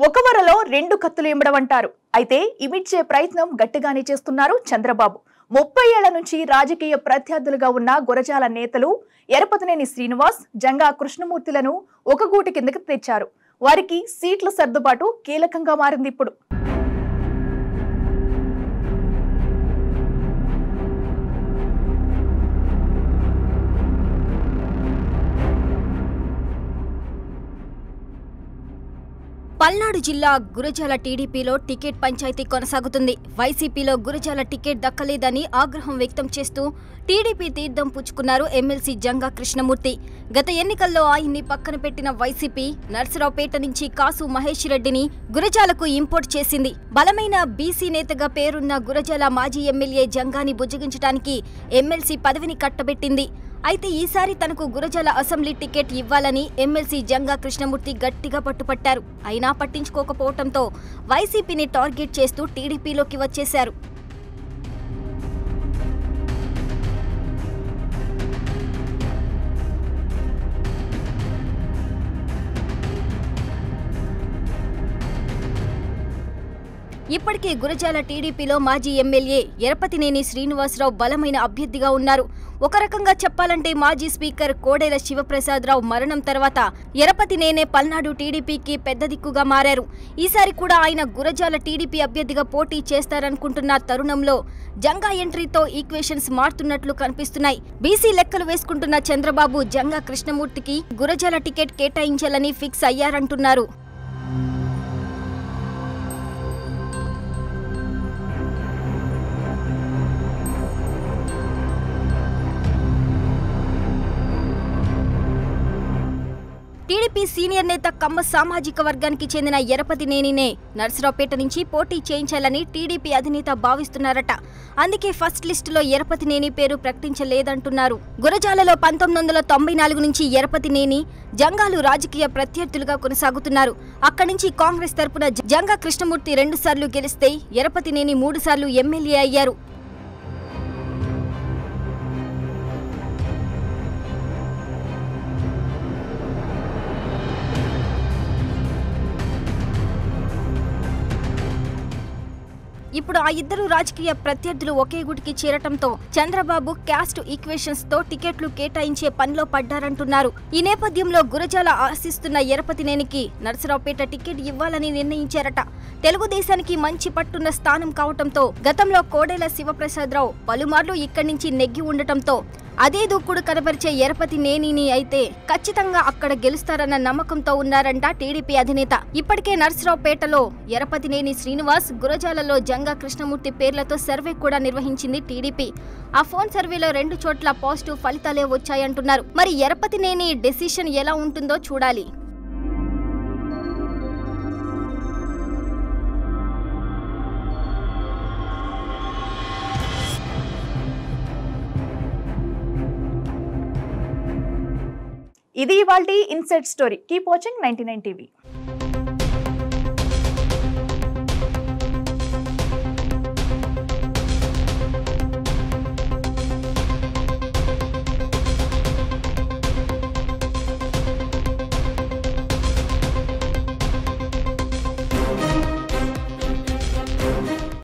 ఒక వరలో రెండు కత్తులు ఇమ్మడం అంటారు. అయితే ఇమిడ్చే ప్రయత్నం గట్టిగానే చేస్తున్నారు చంద్రబాబు. 30 ఏళ్ల నుంచి రాజకీయ ప్రత్యర్థులుగా ఉన్న గురజాల నేతలు ఎరపతినేని శ్రీనివాస్, జంగా కృష్ణమూర్తిలను ఒక గూటి కిందకి తెచ్చారు. వారికి సీట్ల సర్దుబాటు కీలకంగా మారింది ఇప్పుడు. పల్నాడు జిల్లా గురజాల టీడీపీలో టికెట్ పంచాయతీ కొనసాగుతుంది. వైసీపీలో గురజాల టికెట్ దక్కలేదని ఆగ్రహం వ్యక్తం చేస్తూ టీడీపీ తీర్థం పుచ్చుకున్నారు ఎమ్మెల్సీ జంగా కృష్ణమూర్తి. గత ఎన్నికల్లో ఆయన్ని పక్కన పెట్టిన వైసీపీ నర్సరావుపేట నుంచి కాసు మహేష్ రెడ్డిని గురజాలకు ఇంపోర్ట్ చేసింది. బలమైన బీసీ నేతగా పేరున్న గురజాల మాజీ ఎమ్మెల్యే జంగాని బుజ్జగించడానికి ఎమ్మెల్సీ పదవిని కట్టబెట్టింది. అయితే ఈసారి తనకు గురజాల అసెంబ్లీ టికెట్ ఇవ్వాలని ఎమ్మెల్సీ జంగా కృష్ణమూర్తి గట్టిగా పట్టుపట్టారు. అయినా పట్టించుకోకపోవడంతో వైసీపీని టార్గెట్ చేస్తూ టీడీపీలోకి వచ్చేశారు. ఇప్పటికే గురజాల టీడీపీలో మాజీ ఎమ్మెల్యే ఎరపతినేని శ్రీనివాసరావు బలమైన అభ్యర్థిగా ఉన్నారు. ఒక రకంగా చెప్పాలంటే మాజీ స్పీకర్ కోడెల శివప్రసాదరావు మరణం తర్వాత ఎరపతినేనే పల్నాడు టీడీపీకి పెద్ద దిక్కుగా మారారు. ఈసారి కూడా ఆయన గురజాల టీడీపీ అభ్యర్థిగా పోటీ చేస్తారనుకుంటున్న తరుణంలో జంగా ఎంట్రీతో ఈక్వేషన్స్ మారుతున్నట్లు కనిపిస్తున్నాయి. బీసీ లెక్కలు వేసుకుంటున్న చంద్రబాబు జంగా కృష్ణమూర్తికి గురజాల టికెట్ కేటాయించాలని ఫిక్స్ అయ్యారంటున్నారు. టీడీపీ సీనియర్ నేత కమ్మ సామాజిక వర్గానికి చెందిన ఎరపతినేనినే నర్సరావుపేట నుంచి పోటీ చేయించాలని టీడీపీ అధినేత భావిస్తున్నారట. అందుకే ఫస్ట్ లిస్టులో ఎరపతినేని పేరు ప్రకటించలేదంటున్నారు. గురజాలలో 1994 నుంచి ఎరపతినేని, జంగాలు రాజకీయ ప్రత్యర్థులుగా కొనసాగుతున్నారు. అక్కడి నుంచి కాంగ్రెస్ తరపున జంగా కృష్ణమూర్తి 2 సార్లు గెలిస్తే ఎరపతినేని 3 సార్లు ఎమ్మెల్యే అయ్యారు. ఇప్పుడు ఆ ఇద్దరు రాజకీయ ప్రత్యర్థులు ఒకే గుటికి చేరటంతో చంద్రబాబు క్యాస్ట్ ఈక్వేషన్స్ తో టికెట్లు కేటాయించే పనిలో పడ్డారంటున్నారు. ఈ నేపథ్యంలో గురజాల ఆశిస్తున్న ఎరపతినేనికి నర్సరావుపేట టికెట్ ఇవ్వాలని నిర్ణయించారట. తెలుగుదేశానికి మంచి పట్టున్న స్థానం కావటంతో గతంలో కోడెల శివప్రసాదరావు పలుమార్లు ఇక్కడి నుంచి నెగ్గి ఉండటంతో అదే దూకుడు కనబరిచే ఎరపతినేనిని అయితే ఖచ్చితంగా అక్కడ గెలుస్తారన్న నమ్మకంతో ఉన్నారంట టీడీపీ అధినేత. ఇప్పటికే నర్సరావుపేటలో ఎరపతినేని శ్రీనివాస్, గురజాలలో జంగా కృష్ణమూర్తి పేర్లతో సర్వే కూడా నిర్వహించింది టీడీపీ. ఆ ఫోన్ సర్వేలో 2 చోట్ల పాజిటివ్ ఫలితాలే వచ్చాయంటున్నారు. మరి ఎరపతినేని డెసిషన్ ఎలా ఉంటుందో చూడాలి. ఇది ఇవాల్టి inside story. Keep watching 99 TV.